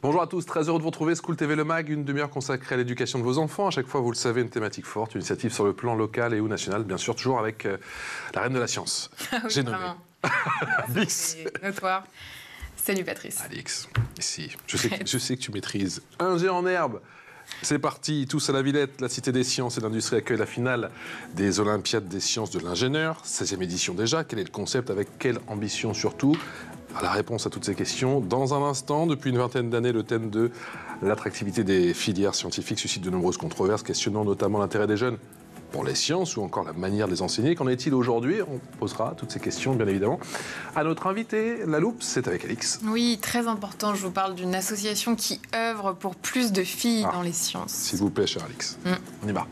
Bonjour à tous, très heureux de vous retrouver. School TV Le Mag, une demi-heure consacrée à l'éducation de vos enfants. À chaque fois, vous le savez, une thématique forte, une initiative sur le plan local et ou national, bien sûr, toujours avec la reine de la science. Ah oui, j'ai nommé Alix. Notoire. Salut Patrice. Alix, ici, je sais que tu maîtrises. Un jet en herbe. C'est parti, tous à la Villette, la Cité des Sciences et de l'Industrie accueille la finale des Olympiades des Sciences de l'Ingénieur, 16e édition déjà. Quel est le concept, avec quelle ambition surtout? La réponse à toutes ces questions dans un instant. Depuis une vingtaine d'années, le thème de l'attractivité des filières scientifiques suscite de nombreuses controverses, questionnant notamment l'intérêt des jeunes pour les sciences ou encore la manière de les enseigner. Qu'en est-il aujourd'hui? On posera toutes ces questions, bien évidemment, à notre invité. La loupe, c'est avec Alix. Oui, très important. Je vous parle d'une association qui œuvre pour plus de filles dans les sciences. S'il vous plaît, cher Alix. On y va.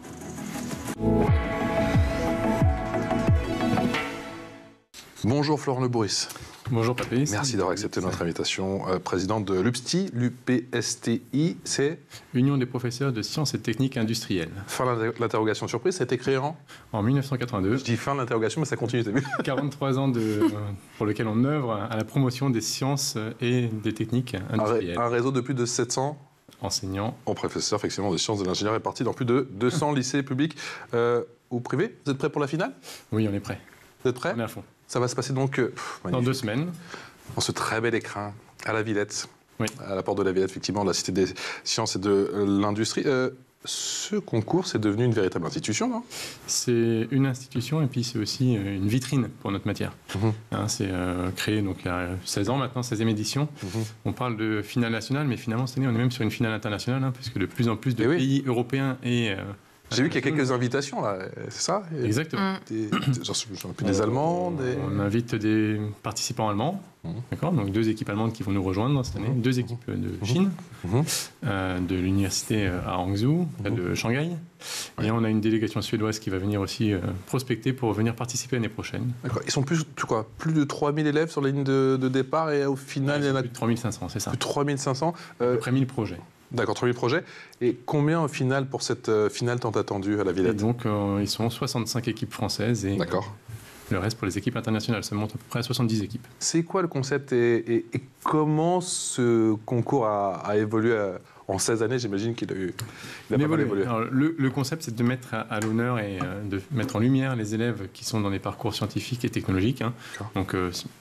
Bonjour Florent Le Bourris. Bonjour Patrice. Merci d'avoir accepté notre invitation. Présidente de l'UPSTI, l'UPSTI, c'est Union des professeurs de sciences et techniques industrielles. Fin de l'interrogation surprise, ça a été créé en 1982. Je dis fin de l'interrogation, mais ça continue, t'as vu 43 ans pour lequel on œuvre à la promotion des sciences et des techniques industrielles. Un réseau de plus de 700 enseignants. Professeurs, effectivement, de sciences de l'ingénieur répartis dans plus de 200 lycées publics ou privés. Vous êtes prêts pour la finale? Oui, on est prêts. Vous êtes prêts? On est à fond. Ça va se passer donc dans 2 semaines. Dans ce très bel écrin, à la Villette. Oui. À la porte de la Villette, effectivement, de la Cité des Sciences et de l'Industrie. Ce concours, c'est devenu une véritable institution, non? C'est une institution et puis c'est aussi une vitrine pour notre matière. C'est créé donc, il y a 16 ans maintenant, 16e édition. On parle de finale nationale, mais finalement, cette année, on est même sur une finale internationale, puisque de plus en plus de pays européens et... J'ai vu qu'il y a quelques invitations, là, c'est ça? Exactement. J'en ai plus des Allemands. On invite des participants allemands, d'accord, donc 2 équipes allemandes qui vont nous rejoindre cette année, 2 équipes de Chine, de l'université à Hangzhou, près de Shanghai, et on a une délégation suédoise qui va venir aussi prospecter pour venir participer l'année prochaine. D'accord. Ils sont plus de 3000 élèves sur la ligne de départ, et au final, il y en a plus de 3500, c'est ça. Plus de 3500. À peu près 1000 projets. D'accord, 3000 projets. Et combien au final pour cette finale tant attendue à la Villette? Et donc, ils sont 65 équipes françaises et le reste pour les équipes internationales. Ça monte à peu près à 70 équipes. C'est quoi le concept et comment ce concours a évolué en 16 années? J'imagine qu'il a pas mal évolué. Alors, le concept, c'est de mettre à l'honneur et de mettre en lumière les élèves qui sont dans des parcours scientifiques et technologiques. Donc,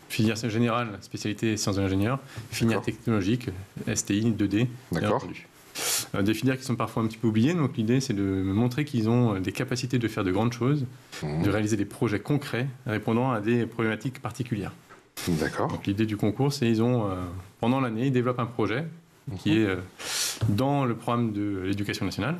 filière générale, spécialité sciences de l'ingénieur, filière technologique, STI, 2D. D'accord. Des filières qui sont parfois un petit peu oubliées. Donc, l'idée, c'est de montrer qu'ils ont des capacités de faire de grandes choses, de réaliser des projets concrets répondant à des problématiques particulières. D'accord. Donc, l'idée du concours, c'est pendant l'année, ils développent un projet qui est dans le programme de l'éducation nationale.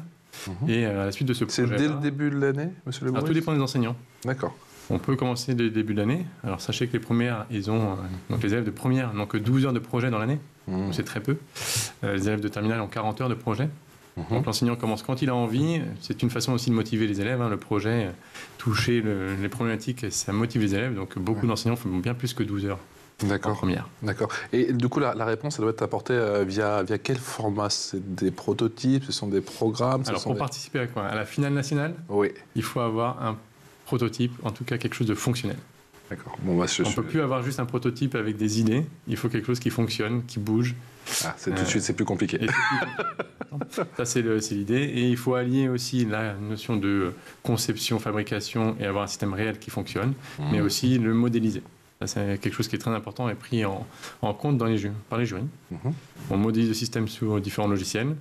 Et à la suite de ce projet. C'est dès le début de l'année, monsieur Le Bourris? Tout dépend des enseignants. D'accord. On peut commencer dès le début de l'année. Alors sachez que les premières, donc les élèves de première n'ont que 12 heures de projet dans l'année. Donc c'est très peu. Les élèves de terminale ont 40 heures de projet. Donc l'enseignant commence quand il a envie. C'est une façon aussi de motiver les élèves. Le projet, toucher les problématiques, ça motive les élèves. Donc beaucoup d'enseignants font bien plus que 12 heures. D'accord. Première. D'accord. Et du coup, la réponse, elle doit être apportée via quel format? C'est des prototypes? Ce sont des programmes? Alors, pour participer à quoi? À la finale nationale, il faut avoir un prototype, en tout cas quelque chose de fonctionnel. D'accord. On ne peut plus avoir juste un prototype avec des idées. Il faut quelque chose qui fonctionne, qui bouge. Tout de suite, c'est plus compliqué. Ça, c'est l'idée. Et il faut allier aussi la notion de conception, fabrication et avoir un système réel qui fonctionne, mais aussi le modéliser. C'est quelque chose qui est très important et pris en compte par les jurys. On modélise le système sur différents logiciels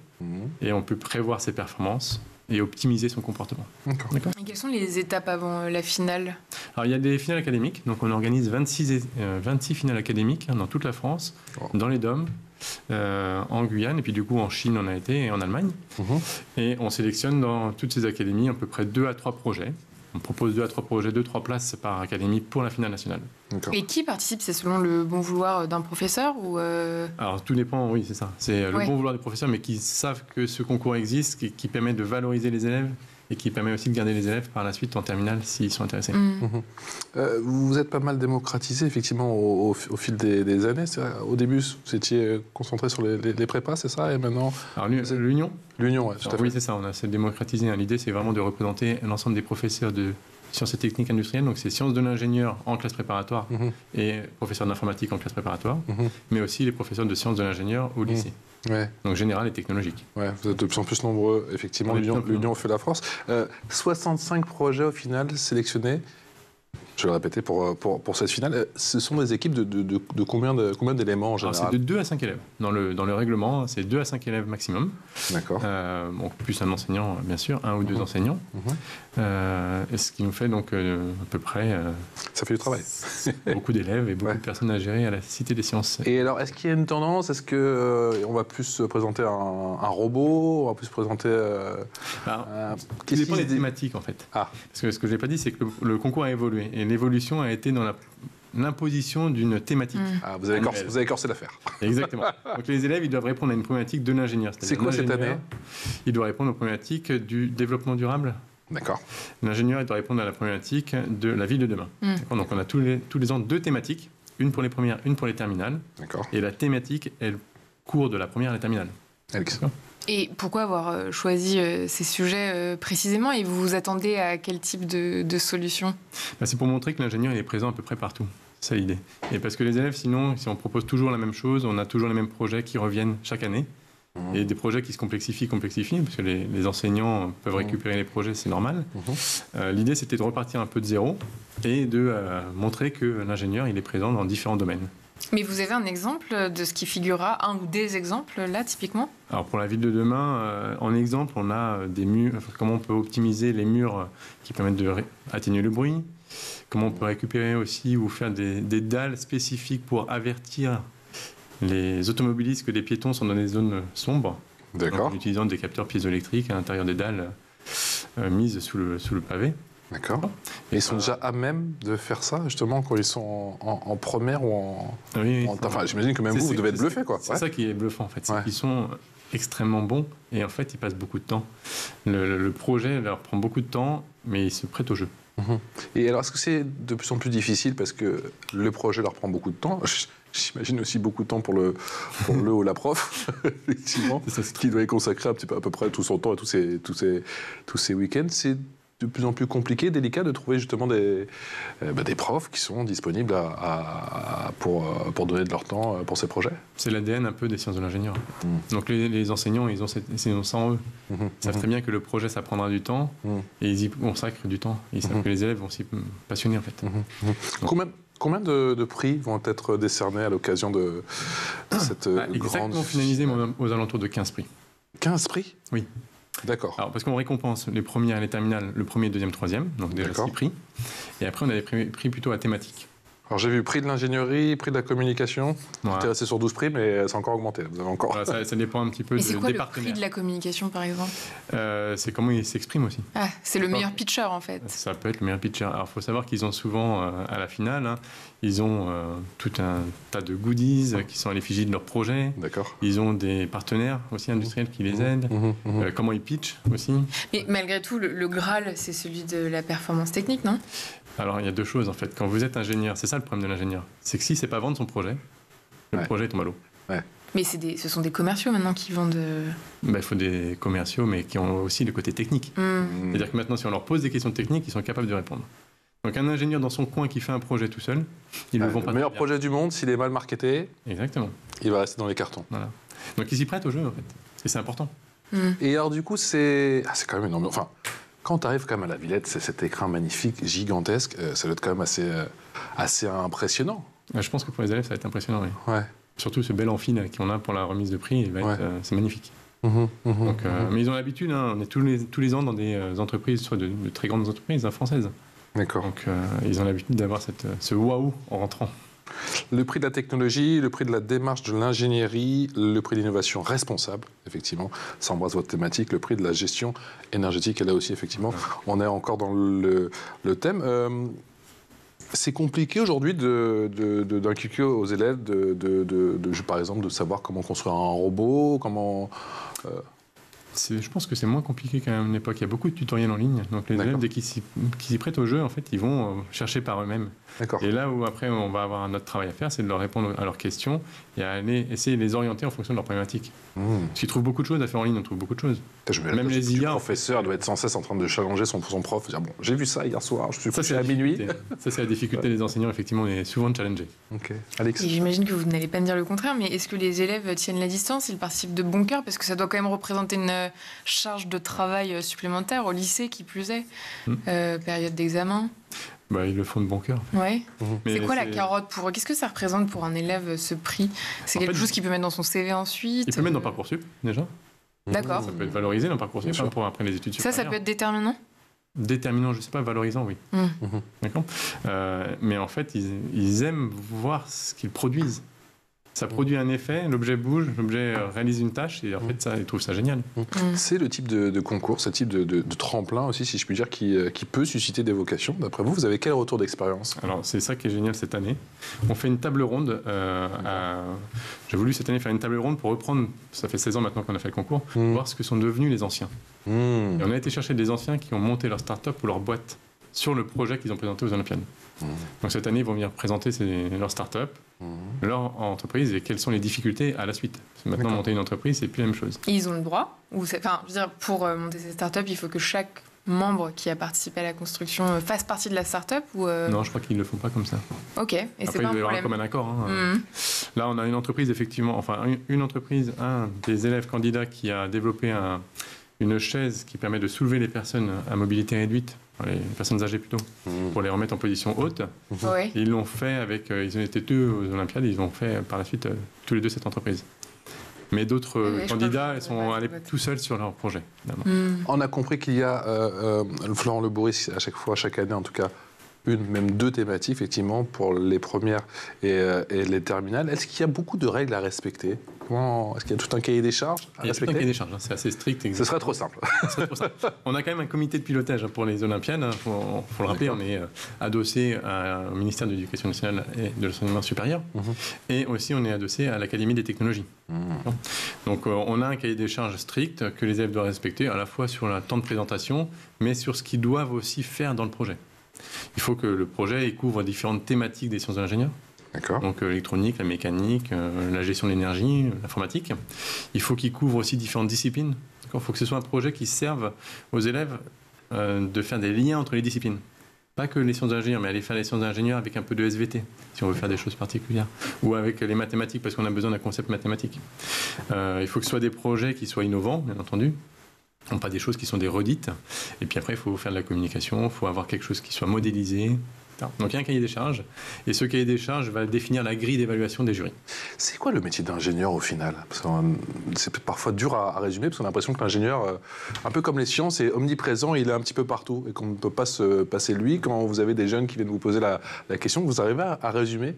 et on peut prévoir ses performances et optimiser son comportement. D'accord. Et quelles sont les étapes avant la finale? Alors, il y a des finales académiques. Donc, on organise 26 finales académiques dans toute la France, dans les DOM, en Guyane, et puis du coup, en Chine, on a été, et en Allemagne. Et on sélectionne dans toutes ces académies à peu près 2 à 3 projets. On propose 2 à 3 projets, 2-3 places par académie pour la finale nationale. Et qui participe? C'est selon le bon vouloir d'un professeur ou Alors, tout dépend, oui, c'est ça. C'est le bon vouloir des professeurs, mais qui savent que ce concours existe, qui permet de valoriser les élèves et qui permet aussi de garder les élèves par la suite en terminale s'ils sont intéressés. Vous vous êtes pas mal démocratisé, effectivement, au fil des années. Au début, vous étiez concentré sur les prépas, c'est ça? Et maintenant... Alors, l'Union? L'Union, oui, tout à fait. Oui, c'est ça, on a démocratisé. L'idée, c'est vraiment de représenter l'ensemble des professeurs de sciences et techniques industrielles, donc c'est sciences de l'ingénieur en classe préparatoire et professeurs d'informatique en classe préparatoire, mais aussi les professeurs de sciences de l'ingénieur au lycée. Ouais. Donc général et technologique. Ouais, vous êtes de plus en plus nombreux, effectivement, l'Union fait la force. 65 projets au final sélectionnés. Je vais le répéter pour cette finale. Ce sont des équipes de combien d'éléments en général? C'est de 2 à 5 élèves. Dans le règlement, c'est 2 à 5 élèves maximum. D'accord. Donc plus un enseignant, bien sûr, 1 ou 2 enseignants. Et ce qui nous fait donc à peu près... Ça fait du travail. Beaucoup d'élèves et beaucoup de personnes à gérer à la Cité des Sciences. Et alors, est-ce qu'il y a une tendance? Est-ce qu'on va plus présenter un robot? On va plus présenter... Tout dépend des thématiques, en fait. Parce que ce que je n'ai pas dit, c'est que le concours a évolué. Et l'évolution a été dans l'imposition d'une thématique. Vous avez corsé l'affaire. Exactement. Donc les élèves, ils doivent répondre à une problématique de l'ingénieur. C'est quoi cette année? Il doit répondre aux problématiques du développement durable. D'accord. L'ingénieur, il doit répondre à la problématique de la ville de demain. Donc on a tous les ans 2 thématiques, une pour les premières, une pour les terminales. D'accord. Et la thématique est le cours de la première à la terminale. Excellent. Et pourquoi avoir choisi ces sujets précisément, et vous vous attendez à quel type de solution? C'est pour montrer que l'ingénieur il est présent à peu près partout. C'est ça l'idée. Et parce que les élèves, sinon, si on propose toujours la même chose, on a toujours les mêmes projets qui reviennent chaque année. Et des projets qui se complexifient, parce que les enseignants peuvent récupérer les projets, c'est normal. L'idée, c'était de repartir un peu de zéro et de montrer que l'ingénieur, il est présent dans différents domaines. Mais vous avez un exemple de ce qui figurera, un ou des exemples là, typiquement? Alors pour la ville de demain, en exemple, on a des murs, comment on peut optimiser les murs qui permettent d'atténuer le bruit, comment on peut récupérer aussi ou faire des dalles spécifiques pour avertir les automobilistes que des piétons sont dans des zones sombres. D'accord. En utilisant des capteurs piézoélectriques à l'intérieur des dalles mises sous le pavé. D'accord. Et ils sont déjà à même de faire ça, justement, quand ils sont en première ou en... Oui. Enfin, j'imagine que même vous devez être bluffé, quoi. C'est ça qui est bluffant, en fait. C'est qu'ils sont extrêmement bons et en fait, ils passent beaucoup de temps. Le projet leur prend beaucoup de temps, mais ils se prêtent au jeu. Et alors, est-ce que c'est de plus en plus difficile parce que le projet leur prend beaucoup de temps? J'imagine aussi beaucoup de temps pour le ou la prof, effectivement, qui doit y consacrer un petit peu, à peu près tout son temps et tous ses week-ends. C'est de plus en plus compliqué, délicat de trouver justement des profs qui sont disponibles pour donner de leur temps pour ces projets. C'est l'ADN un peu des sciences de l'ingénieur. Donc les enseignants, ils ont ça en eux. Ils savent très bien que le projet, ça prendra du temps et ils y consacrent du temps. Ils savent que les élèves vont s'y passionner en fait. Combien de prix vont être décernés à l'occasion de cette grande... Exactement finalisé aux alentours de 15 prix. 15 prix? Oui. D'accord. Alors, parce qu'on récompense les premières et les terminales, le premier, deuxième, troisième, donc déjà 6 prix. Et après, on a des prix plutôt à thématique. Alors j'ai vu prix de l'ingénierie, prix de la communication. J'étais resté sur 12 prix, mais ça a encore augmenté. Vous avez encore... Voilà, ça dépend un petit peu des partenaires. Et c'est quoi le prix de la communication, par exemple? C'est comment ils s'expriment aussi. C'est le meilleur pitcher, en fait. Ça peut être le meilleur pitcher. Alors il faut savoir qu'ils ont souvent, à la finale, ils ont tout un tas de goodies qui sont à l'effigie de leur projet. D'accord. Ils ont des partenaires aussi industriels qui les aident. Comment ils pitchent aussi. Mais malgré tout, le Graal, c'est celui de la performance technique, non? Alors, il y a 2 choses, en fait. Quand vous êtes ingénieur, c'est ça le problème de l'ingénieur. C'est que si c'est pas vendre son projet, le projet tombe à l'eau. Mais ce sont des commerciaux maintenant qui vendent... Il faut des commerciaux, mais qui ont aussi le côté technique. C'est-à-dire que maintenant, si on leur pose des questions techniques, ils sont capables de répondre. Donc, un ingénieur dans son coin qui fait un projet tout seul, il ne le vend pas. Le meilleur projet du monde, s'il est mal marketé, exactement, il va rester dans les cartons. Voilà. Donc, ils s'y prêtent au jeu, en fait. Et c'est important. Et alors, du coup, c'est quand même énorme. Enfin... Quand tu arrives quand même à la Villette, c'est cet écrin magnifique, gigantesque, ça doit être quand même assez impressionnant. Je pense que pour les élèves, ça va être impressionnant, oui. Ouais. surtout ce bel amphi qu'on a pour la remise de prix, c'est magnifique. Donc, mais ils ont l'habitude, on est tous les ans dans des entreprises, soit de très grandes entreprises françaises. D'accord. Donc ils ont l'habitude d'avoir ce waouh en rentrant. Le prix de la technologie, le prix de la démarche de l'ingénierie, le prix d'innovation responsable, effectivement, ça embrasse votre thématique, le prix de la gestion énergétique, et là aussi, effectivement, on est encore dans le thème. C'est compliqué aujourd'hui d'inculquer aux élèves, par exemple, de savoir comment construire un robot, comment... Je pense que c'est moins compliqué qu'à une époque. Il y a beaucoup de tutoriels en ligne. Donc les élèves, dès qu'ils s'y prêtent au jeu, en fait, ils vont chercher par eux-mêmes. D'accord. Et là où après on va avoir un autre travail à faire, c'est de leur répondre à leurs questions et à aller essayer de les orienter en fonction de leurs problématiques. Parce qu'ils trouvent beaucoup de choses à faire en ligne, on trouve beaucoup de choses. Même les IA. Le professeur doit être sans cesse en train de challenger son prof, dire bon, j'ai vu ça hier soir, je suis couché à minuit. Ça, c'est la difficulté des enseignants, effectivement, on est souvent challengés. Ok. Alex. Et j'imagine que vous n'allez pas me dire le contraire, mais est-ce que les élèves tiennent la distance? Ils participent de bon cœur? Parce que ça doit quand même représenter une charge de travail supplémentaire au lycée, qui plus est. Période d'examen. Ils le font de bon cœur. Ouais. C'est quoi la carotte pour eux? Qu'est-ce que ça représente pour un élève, ce prix? C'est quelque chose qu'il peut mettre dans son CV ensuite? Il peut mettre dans Parcoursup, déjà. D'accord. Ça peut être valorisé dans Parcoursup pour après les études supérieures. Ça peut être déterminant? Déterminant, je ne sais pas, valorisant, oui. D'accord. Mais en fait, ils aiment voir ce qu'ils produisent. Ça produit un effet, l'objet bouge, l'objet réalise une tâche, et en fait, ça, ils trouvent ça génial. C'est le type de concours, ce type de tremplin aussi, si je puis dire, qui peut susciter des vocations. D'après vous, vous avez quel retour d'expérience? Alors, c'est ça qui est génial cette année. On fait une table ronde. J'ai voulu cette année faire une table ronde pour reprendre, ça fait 16 ans maintenant qu'on a fait le concours, pour voir ce que sont devenus les anciens. Et on a été chercher des anciens qui ont monté leur start-up ou leur boîte sur le projet qu'ils ont présenté aux Olympiades. Donc cette année, ils vont venir présenter leur start-up, leur entreprise et quelles sont les difficultés à la suite. Parce que maintenant, monter une entreprise, c'est plus la même chose. Et ils ont le droit je veux dire, pour monter cette start-up, il faut que chaque membre qui a participé à la construction fasse partie de la start-up ou Non, je crois qu'ils ne le font pas comme ça. Ok, et après, c'est pas un il y aura problème. comme un accord. Là, on a une entreprise, effectivement, une entreprise, un des élèves candidats qui a développé une chaise qui permet de soulever les personnes à mobilité réduite, les personnes âgées plutôt, pour les remettre en position haute. Ouais. Ils l'ont fait ils ont été deux aux Olympiades, ils ont fait par la suite tous les deux cette entreprise. Mais d'autres candidats sont allés tout seuls sur leur projet. On a compris qu'il y a, Florent Lebouris, chaque année en tout cas, une, même deux thématiques, effectivement, pour les premières et les terminales. Est-ce qu'il y a beaucoup de règles à respecter? Est-ce qu'il y a tout un cahier des charges à respecter? Il y a tout un cahier des charges, c'est assez strict. Ce serait trop simple. On a quand même un comité de pilotage pour les Olympiades. Il faut le rappeler, on est adossé au ministère de l'Éducation nationale et de l'enseignement supérieur. Et aussi, on est adossé à l'Académie des technologies. Donc, on a un cahier des charges strict que les élèves doivent respecter, à la fois sur le temps de présentation, mais sur ce qu'ils doivent aussi faire dans le projet. Il faut que le projet couvre différentes thématiques des sciences de l'ingénieur. D'accord. Donc l'électronique, la mécanique, la gestion de l'énergie, l'informatique. Il faut qu'il couvre aussi différentes disciplines. Il faut que ce soit un projet qui serve aux élèves de faire des liens entre les disciplines. Pas que les sciences d'ingénieur, mais aller faire les sciences d'ingénieur avec un peu de SVT, si on veut faire des choses particulières. Ou avec les mathématiques, parce qu'on a besoin d'un concept mathématique. Il faut que ce soit des projets qui soient innovants, bien entendu. Non pas des choses qui sont des redites. Et puis après, il faut faire de la communication, il faut avoir quelque chose qui soit modélisé. Donc il y a un cahier des charges, et ce cahier des charges va définir la grille d'évaluation des jurys. C'est quoi le métier d'ingénieur au final? Parce que c'est parfois dur à résumer, parce qu'on a l'impression que l'ingénieur, un peu comme les sciences, est omniprésent, il est un petit peu partout, et qu'on ne peut pas se passer de lui. Quand vous avez des jeunes qui viennent vous poser la question, vous arrivez à résumer?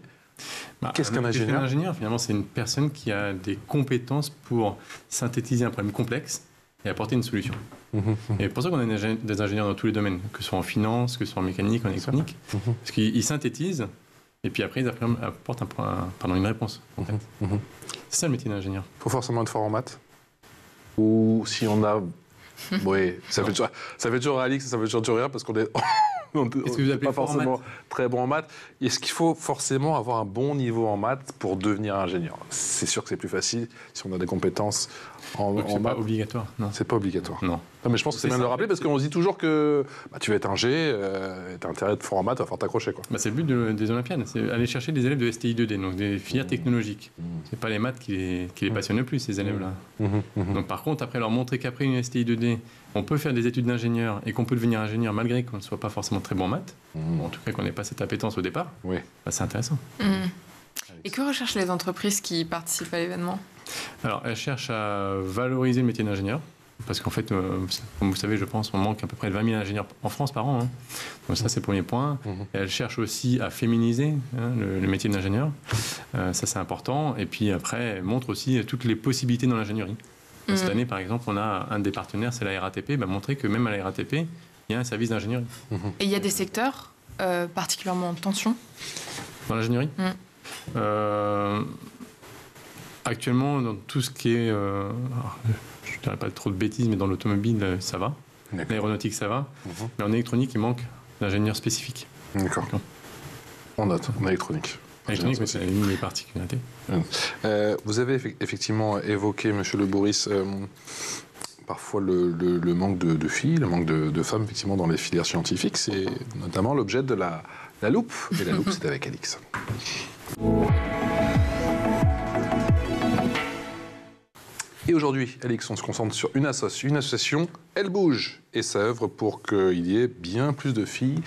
Qu'est-ce qu'un ingénieur? Un ingénieur, finalement, c'est une personne qui a des compétences pour synthétiser un problème complexe et apporter une solution. Et c'est pour ça qu'on a des ingénieurs dans tous les domaines, que ce soit en finance, que ce soit en mécanique, en électronique, parce qu'ils synthétisent et puis après ils apportent une réponse. En fait. C'est ça le métier d'ingénieur. Il faut forcément être fort en maths? Ou si on a... Oui, ça fait toujours Alix, ça fait toujours rire parce qu'on est... Est-ce que vous appelez pas forcément très bon en maths. Est-ce qu'il faut forcément avoir un bon niveau en maths pour devenir ingénieur? C'est sûr que c'est plus facile si on a des compétences en maths. C'est pas obligatoire. Non. C'est pas obligatoire. Non. Non, mais je pense que c'est bien de le rappeler parce qu'on se dit toujours que tu vas être ingé, t'as intérêt à être fort en maths, il va falloir t'accrocher. C'est le but des Olympiades, c'est aller chercher des élèves de STI 2D, donc des filières technologiques. C'est pas les maths qui les passionnent le plus, ces élèves-là. Donc par contre, après leur montrer qu'après une STI 2D, on peut faire des études d'ingénieur et qu'on peut devenir ingénieur malgré qu'on ne soit pas forcément très bon en maths, en tout cas qu'on n'ait pas cette appétence au départ, c'est intéressant. Et que recherchent les entreprises qui participent à l'événement? Alors, elles cherchent à valoriser le métier d'ingénieur. Parce qu'en fait, comme vous savez, je pense, on manque à peu près de 20 000 ingénieurs en France par an. Donc ça, c'est le premier point. Et elle cherche aussi à féminiser le métier d'ingénieur. Ça, c'est important. Et puis après, elle montre aussi toutes les possibilités dans l'ingénierie. Cette année, par exemple, on a un des partenaires, c'est la RATP, montrer que même à la RATP, il y a un service d'ingénierie. Et il y a des secteurs particulièrement en tension dans l'ingénierie? Actuellement, dans tout ce qui est... je dirais pas trop de bêtises, mais dans l'automobile, ça va. L'aéronautique, ça va. Mais en électronique, il manque d'ingénieurs spécifiques. D'accord. On note, en électronique. L'électronique, c'est une des particularités. Vous avez effectivement évoqué, monsieur Le Bourris, parfois le manque de filles, le manque de femmes effectivement dans les filières scientifiques. C'est notamment l'objet de la loupe. Et la loupe, c'est avec Alix. Et aujourd'hui, Alix, on se concentre sur une association, Elle Bouge, et sa œuvre pour qu'il y ait bien plus de filles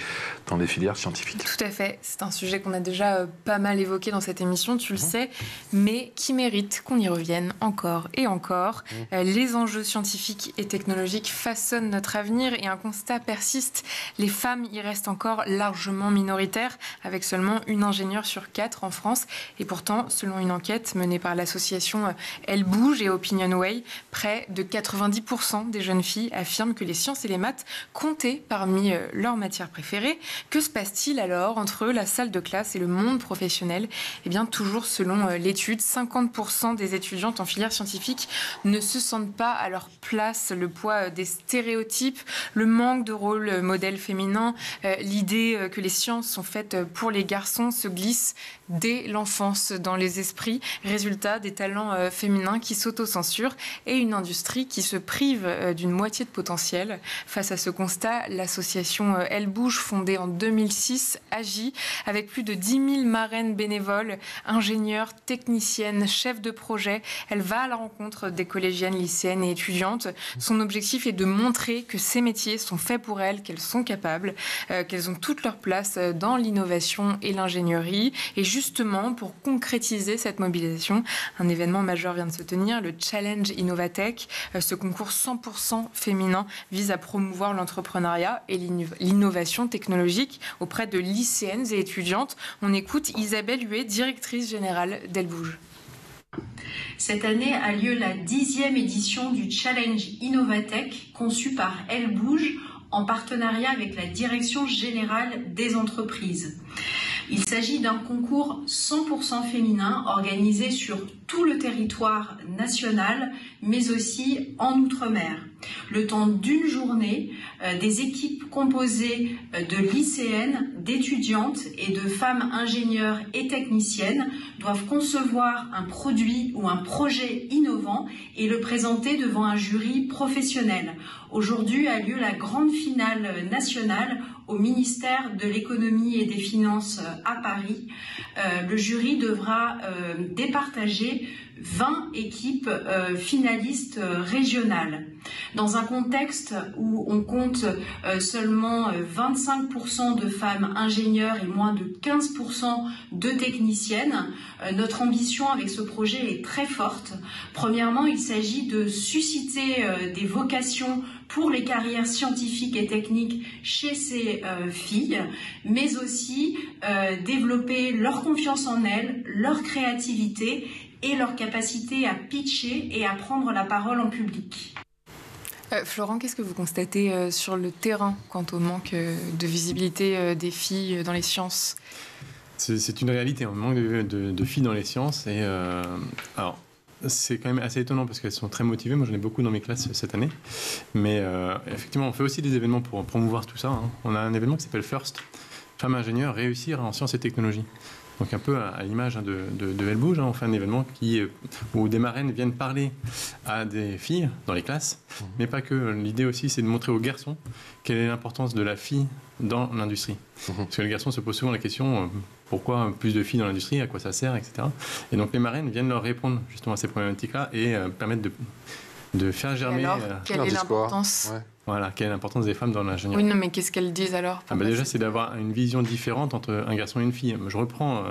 dans les filières scientifiques. Tout à fait. C'est un sujet qu'on a déjà pas mal évoqué dans cette émission, tu le sais, mais qui mérite qu'on y revienne encore et encore. Les enjeux scientifiques et technologiques façonnent notre avenir et un constat persiste. Les femmes y restent encore largement minoritaires, avec seulement une ingénieure sur 4 en France. Et pourtant, selon une enquête menée par l'association Elle Bouge et Opinionway, près de 90% des jeunes filles affirment que les sciences et les maths comptaient parmi leurs matières préférées. Que se passe-t-il alors entre la salle de classe et le monde professionnel ? Eh bien, toujours selon l'étude, 50% des étudiantes en filière scientifique ne se sentent pas à leur place. Le poids des stéréotypes, le manque de rôle modèle féminin, l'idée que les sciences sont faites pour les garçons se glisse dès l'enfance dans les esprits. Résultat, des talents féminins qui s'autocensurent et une industrie qui se prive d'une moitié de potentiel. Face à ce constat, l'association Elle Bouge, fondée en 2006, agit avec plus de 10 000 marraines bénévoles, ingénieures, techniciennes, chefs de projet. Elle va à la rencontre des collégiennes, lycéennes et étudiantes. Son objectif est de montrer que ces métiers sont faits pour elles, qu'elles sont capables, qu'elles ont toute leur place dans l'innovation et l'ingénierie. Et justement, pour concrétiser cette mobilisation, un événement majeur vient de se tenir, le Challenge Innovatech. Ce concours 100% féminin vise à promouvoir l'entrepreneuriat et l'innovation technologique auprès de lycéennes et étudiantes. On écoute Isabelle Huet, directrice générale d'Elle Bouge. Cette année a lieu la 10e édition du Challenge Innovatech, conçu par Elle Bouge en partenariat avec la Direction générale des entreprises. Il s'agit d'un concours 100% féminin organisé sur tout le territoire national, mais aussi en Outre-mer. Le temps d'une journée, des équipes composées de lycéennes, d'étudiantes et de femmes ingénieures et techniciennes doivent concevoir un produit ou un projet innovant et le présenter devant un jury professionnel. Aujourd'hui a lieu la grande finale nationale au ministère de l'économie et des finances à Paris. Le jury devra départager 20 équipes finalistes régionales. Dans un contexte où on compte seulement 25% de femmes ingénieures et moins de 15% de techniciennes, notre ambition avec ce projet est très forte. Premièrement, il s'agit de susciter des vocations pour les carrières scientifiques et techniques chez ces filles, mais aussi développer leur confiance en elles, leur créativité et leur capacité à pitcher et à prendre la parole en public. Florent, qu'est-ce que vous constatez sur le terrain quant au manque de visibilité des filles dans les sciences ? C'est une réalité, on manque de filles dans les sciences. Et alors, c'est quand même assez étonnant parce qu'elles sont très motivées. Moi, j'en ai beaucoup dans mes classes cette année. Mais effectivement, on fait aussi des événements pour promouvoir tout ça. Hein. On a un événement qui s'appelle FIRST, Femmes ingénieurs réussir en sciences et technologies. Donc un peu à l'image de Elle Bouge, hein, on fait un événement où des marraines viennent parler à des filles dans les classes, mais pas que. L'idée aussi, c'est de montrer aux garçons quelle est l'importance de la fille dans l'industrie. Parce que les garçons se posent souvent la question pourquoi plus de filles dans l'industrie, à quoi ça sert, etc. Et donc les marraines viennent leur répondre justement à ces problématiques-là et permettent de faire germer. Alors, quelle est l'importance ? Voilà, quelle est l'importance des femmes dans l'ingénierie. Oui, non, mais qu'est-ce qu'elles disent alors ? Déjà, c'est d'avoir une vision différente entre un garçon et une fille. Je reprends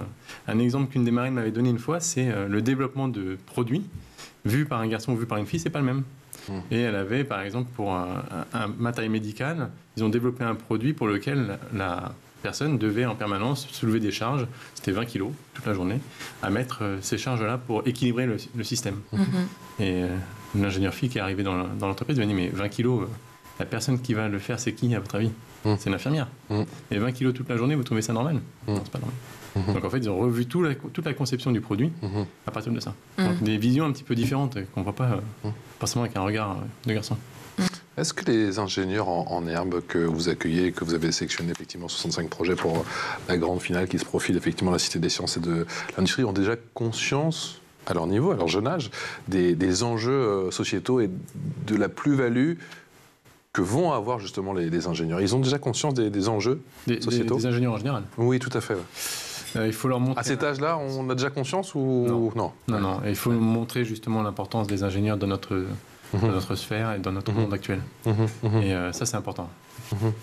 un exemple qu'une des marraines m'avait donné une fois, c'est le développement de produits vu par un garçon ou vu par une fille, c'est pas le même. Et elle avait, par exemple, pour un matériel médical, ils ont développé un produit pour lequel la personne devait en permanence soulever des charges, c'était 20 kilos toute la journée, à mettre ces charges-là pour équilibrer le système. Et l'ingénieur fille qui est arrivé dans l'entreprise m'a dit, mais 20 kilos, La personne qui va le faire, c'est qui, à votre avis? C'est une infirmière. Et 20 kilos toute la journée, vous trouvez ça normal? Non, c'est pas normal. Donc en fait, ils ont revu toute la conception du produit à partir de ça. Donc, des visions un petit peu différentes qu'on ne voit pas forcément avec un regard de garçon. Est-ce que les ingénieurs en herbe que vous accueillez, que vous avez sélectionné effectivement 65 projets pour la grande finale qui se profile effectivement à la Cité des Sciences et de l'Industrie, ont déjà conscience, à leur niveau, à leur jeune âge, des enjeux sociétaux et de la plus-value que vont avoir justement les ingénieurs? Ils ont déjà conscience des enjeux sociétaux? Des ingénieurs en général? Oui, tout à fait. Il faut leur montrer... À cet âge-là, on a déjà conscience ou non? Non. Et il faut montrer justement l'importance des ingénieurs dans notre sphère et dans notre monde actuel. Et ça, c'est important.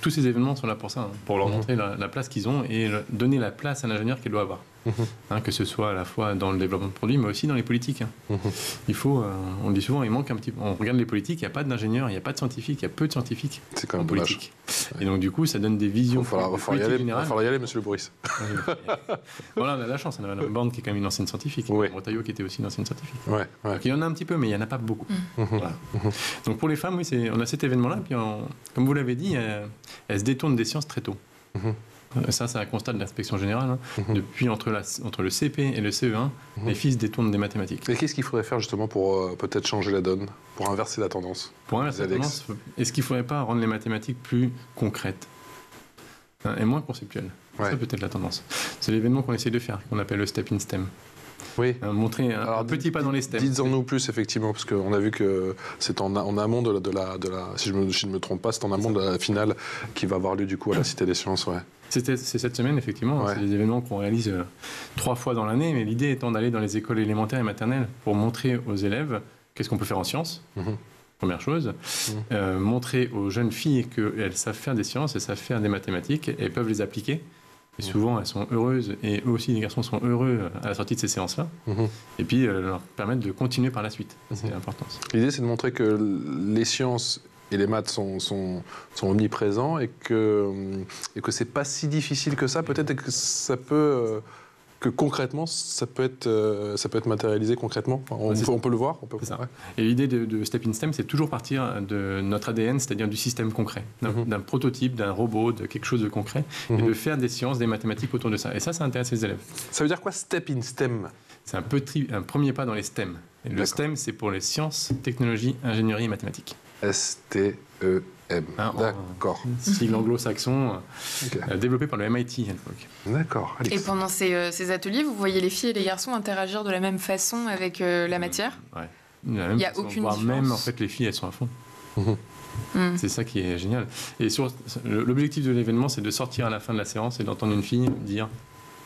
Tous ces événements sont là pour ça, pour leur montrer la place qu'ils ont et donner la place à l'ingénieur qu'il doit avoir. Que ce soit à la fois dans le développement de produits, mais aussi dans les politiques. Il faut, on le dit souvent, il manque un petit peu. On regarde les politiques, il n'y a pas d'ingénieurs, il n'y a pas de scientifiques, il y a peu de scientifiques. C'est quand même dommage. Et donc, du coup, ça donne des visions. Il va falloir y aller, monsieur Le Bourris. Voilà, on a la chance. On a Madame Borne qui est quand même une ancienne scientifique. Oui. Bretaillot qui était aussi une ancienne scientifique. Ouais. Donc, il y en a un petit peu, mais il n'y en a pas beaucoup. Voilà. Donc, pour les femmes, oui, on a cet événement-là. Puis, comme vous l'avez dit, elles se détournent des sciences très tôt. Ça, c'est un constat de l'inspection générale. Depuis entre le CP et le CE1, les filles se détournent des mathématiques. Et qu'est-ce qu'il faudrait faire justement pour peut-être changer la donne, pour inverser la tendance? Pour inverser la tendance, est-ce qu'il ne faudrait pas rendre les mathématiques plus concrètes et moins conceptuelles? Ça peut être la tendance. C'est l'événement qu'on essaie de faire, qu'on appelle le Step in STEM. Oui. Montrer un petit pas dans les STEM. Dites-en-nous plus, effectivement, parce qu'on a vu que c'est en amont de la si je ne me trompe pas, c'est en amont de la finale qui va avoir lieu du coup à la Cité des Sciences. C'est cette semaine, effectivement. C'est des événements qu'on réalise 3 fois dans l'année, mais l'idée étant d'aller dans les écoles élémentaires et maternelles pour montrer aux élèves qu'est-ce qu'on peut faire en sciences. Première chose, montrer aux jeunes filles qu'elles savent faire des sciences, elles savent faire des mathématiques, et peuvent les appliquer. Et souvent, elles sont heureuses, et eux aussi, les garçons sont heureux à la sortie de ces séances-là. Et puis, leur permettre de continuer par la suite. C'est important. L'idée, c'est de montrer que les sciences et les maths sont omniprésents et que c'est pas si difficile que ça, peut-être, et que ça peut... que concrètement, ça peut être matérialisé concrètement. On peut le voir. C'est ça. Et l'idée de Step in STEM, c'est toujours partir de notre ADN, c'est-à-dire du système concret, d'un prototype, d'un robot, de quelque chose de concret, et de faire des sciences, des mathématiques autour de ça. Et ça intéresse les élèves. Ça veut dire quoi, Step in STEM? C'est un premier pas dans les STEM. Et le STEM, c'est pour les sciences, technologies, ingénierie et mathématiques. STEM. D'accord. Sigle anglo-saxon, développé par le MIT à l'époque. D'accord. Et pendant ces ateliers, vous voyez les filles et les garçons interagir de la même façon avec la matière? Il n'y a aucune différence. Même, en fait, les filles, elles sont à fond. C'est ça qui est génial. Et l'objectif de l'événement, c'est de sortir à la fin de la séance et d'entendre une fille dire,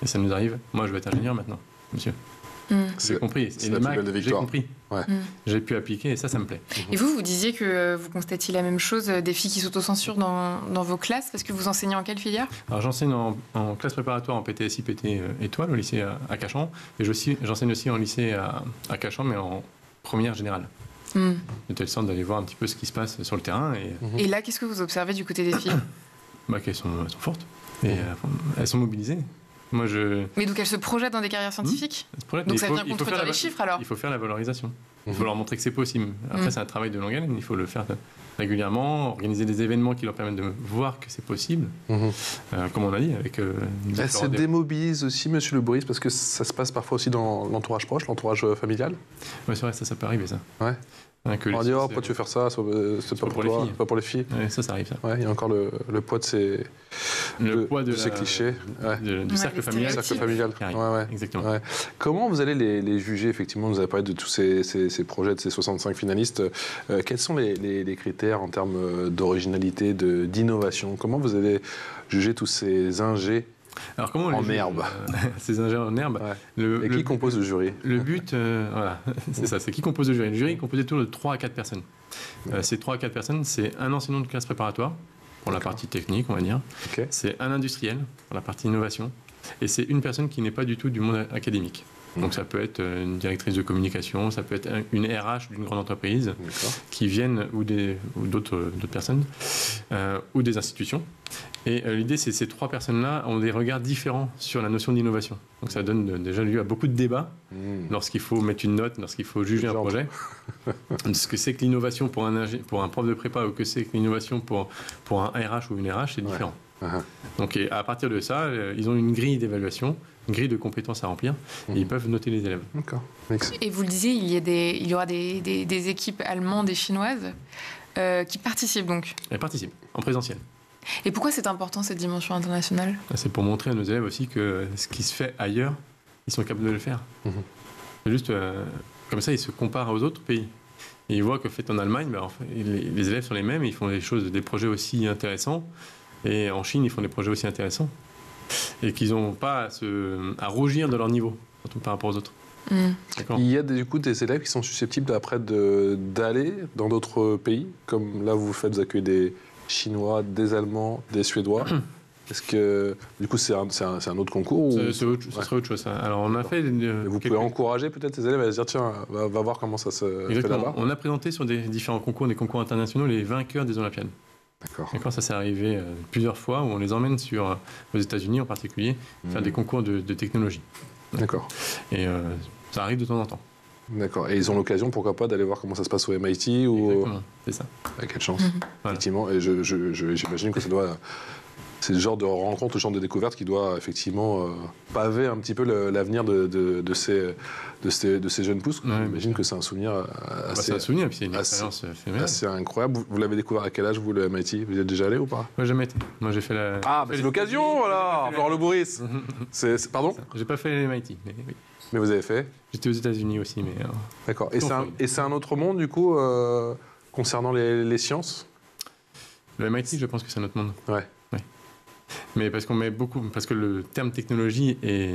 et ça nous arrive, moi je vais être ingénieur maintenant, monsieur. J'ai compris. Et les maths, j'ai compris. J'ai pu appliquer et ça me plaît. Et vous disiez que vous constatiez la même chose des filles qui s'autocensurent dans vos classes, parce que vous enseignez en quelle filière? Alors j'enseigne en classe préparatoire en PTSI, PT étoile au lycée à Cachan, et j'enseigne aussi en lycée à Cachan, mais en première générale. De telle sorte d'aller voir un petit peu ce qui se passe sur le terrain. Et là, qu'est-ce que vous observez du côté des filles? Qu'elles sont fortes et elles sont mobilisées. Mais donc elles se projettent dans des carrières scientifiques? Donc ça vient contredire les chiffres alors? Il faut faire la valorisation. Il faut leur montrer que c'est possible. Après, c'est un travail de longue haleine. Il faut le faire régulièrement, organiser des événements qui leur permettent de voir que c'est possible. Comme on a dit. Elles se démobilisent aussi, monsieur Le Bourris, parce que ça se passe parfois aussi dans l'entourage proche, l'entourage familial? Oui, c'est vrai, ça peut arriver, ça. Ouais. On dit, pourquoi tu veux faire ça? C'est pas pour toi, c'est pas pour les filles. Ouais, ça arrive, ça. Ouais, il y a encore le poids de ces, ces clichés. Du cercle familial. Cercle familial. Exactement. Ouais. Comment vous allez les juger, effectivement? Vous avez parlé de tous ces projets, de ces 65 finalistes. Quels sont les critères en termes d'originalité, d'innovation? Comment vous allez juger tous ces ingés? Alors, comment en herbe. Ces ingénieurs en herbe. Et qui compose le jury? Le but, voilà, c'est ça, c'est qui compose le jury. Le jury est composé autour de 3 à 4 personnes. Ces 3 à 4 personnes, c'est un enseignant de classe préparatoire, pour la partie technique, on va dire. C'est un industriel, pour la partie innovation. Et c'est une personne qui n'est pas du tout du monde académique. Donc ça peut être une directrice de communication, ça peut être une RH d'une grande entreprise qui viennent, ou d'autres personnes, ou des institutions. Et l'idée, c'est que ces 3 personnes-là ont des regards différents sur la notion d'innovation. Donc ça donne déjà lieu à beaucoup de débats lorsqu'il faut mettre une note, lorsqu'il faut juger un projet. Ce que c'est que l'innovation pour un prof de prépa ou que c'est que l'innovation pour un RH ou une RH, c'est différent. Donc à partir de ça, ils ont une grille d'évaluation, une grille de compétences à remplir, et ils peuvent noter les élèves. D'accord. Et vous le disiez, il y aura des équipes allemandes et chinoises qui participent donc. Elles participent en présentiel. Et pourquoi c'est important cette dimension internationale ? C'est pour montrer à nos élèves aussi que ce qui se fait ailleurs, ils sont capables de le faire. C'est juste comme ça, ils se comparent aux autres pays. Et ils voient que fait en Allemagne, en fait, les élèves sont les mêmes, ils font des projets aussi intéressants. Et en Chine, ils font des projets aussi intéressants. Et qu'ils n'ont pas à rougir de leur niveau, surtout par rapport aux autres. Il y a du coup des élèves qui sont susceptibles après d'aller dans d'autres pays, comme là vous faites, vous accueillez des Chinois, des Allemands, des Suédois. Est-ce que du coup c'est un autre concours Ce serait autre chose. Ça. Alors on a fait. Vous pouvez encourager peut-être ces élèves à se dire tiens, va voir comment ça se fait là-bas. On a présenté sur des différents concours, des concours internationaux, les vainqueurs des Olympiades. D'accord. Ça s'est arrivé plusieurs fois où on les emmène aux États-Unis en particulier faire des concours de technologie. D'accord. Et ça arrive de temps en temps. D'accord. Et ils ont l'occasion, pourquoi pas, d'aller voir comment ça se passe au MIT ou... Exactement, c'est ça. Quelle chance, effectivement. Et j'imagine que ça doit... C'est le genre de rencontre, le genre de découverte qui doit effectivement paver un petit peu l'avenir de ces jeunes pousses. J'imagine que c'est un souvenir assez... c'est un souvenir, puis c'est une expérience assez incroyable. Vous l'avez découvert à quel âge, vous, le MIT ? Vous y êtes déjà allé ou pas ? Moi, jamais été. Moi, j'ai fait la... Ah, c'est l'occasion, voilà, Florent Le Bourris. Pardon ? J'ai pas fait l'MIT, mais oui. Mais vous avez fait ? J'étais aux États-Unis aussi, mais... D'accord. Et c'est un autre monde, du coup, concernant les sciences ? Le MIT, je pense que c'est un autre monde. Ouais. Mais parce que le terme technologie est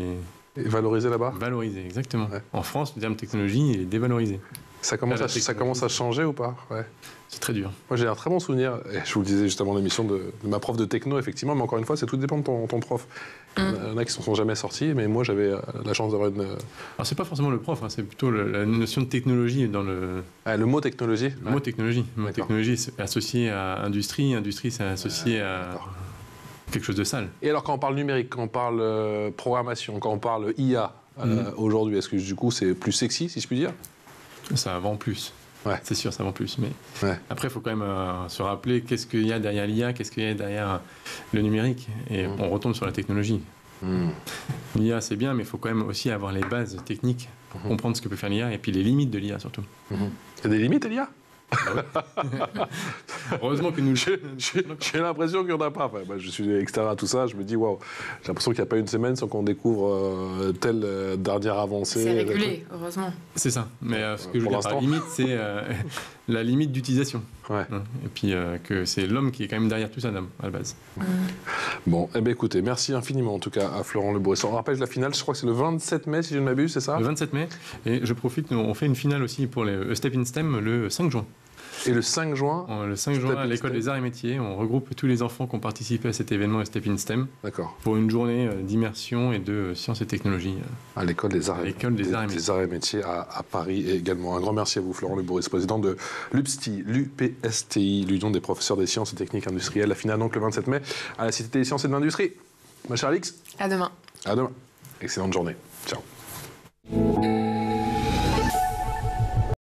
valorisé là-bas. Valorisé, exactement. Ouais. En France, le terme technologie il est dévalorisé. Ça commence à changer ou pas ? Ouais. C'est très dur. Moi, j'ai un très bon souvenir. Et je vous le disais juste avant l'émission de ma prof de techno, effectivement. Mais encore une fois, c'est tout dépend de ton prof. Il y en a qui ne sont jamais sortis, mais moi, j'avais la chance d'avoir une. Alors, c'est pas forcément le prof, c'est plutôt la notion de technologie dans le. Ah, le mot technologie. Le mot technologie. Le mot technologie, c'est associé à industrie. Industrie, c'est associé à quelque chose de sale. Et alors, quand on parle numérique, quand on parle programmation, quand on parle IA, aujourd'hui, est-ce que du coup, c'est plus sexy, si je puis dire ? Ça vend plus. Ouais. C'est sûr, ça vend plus. Mais après, il faut quand même se rappeler qu'est-ce qu'il y a derrière l'IA, qu'est-ce qu'il y a derrière le numérique. Et on retombe sur la technologie. L'IA, c'est bien, mais il faut quand même aussi avoir les bases techniques pour comprendre ce que peut faire l'IA et puis les limites de l'IA surtout. Il y a des limites à l'IA ? Heureusement que nous... J'ai l'impression qu'il n'y en a pas. Enfin, je suis extérieur à tout ça, je me dis waouh, j'ai l'impression qu'il n'y a pas une semaine sans qu'on découvre telle dernière avancée. C'est régulé, heureusement. C'est ça. Mais ce que je veux dire par limite, c'est la limite d'utilisation. Ouais. Et puis que c'est l'homme qui est quand même derrière tout ça à la base. Bon, eh bien écoutez, merci infiniment en tout cas à Florent Le Bourris. On rappelle la finale, je crois que c'est le 27 mai si je ne m'abuse, c'est ça ? Le 27 mai. Et je profite, on fait une finale aussi pour les Step in STEM le 5 juin. Et le 5 juin Le 5 juin, à l'École des Arts et Métiers, on regroupe tous les enfants qui ont participé à cet événement Step in STEM. D'accord. Pour une journée d'immersion et de sciences et technologies. À l'École des Arts et Métiers à Paris. Et également un grand merci à vous, Florent Le Bourris, président de l'UPSTI, l'Union des professeurs des sciences et techniques industrielles. La finale donc le 27 mai à la Cité des sciences et de l'industrie. Ma chère Alix. À demain. À demain. Excellente journée. Ciao.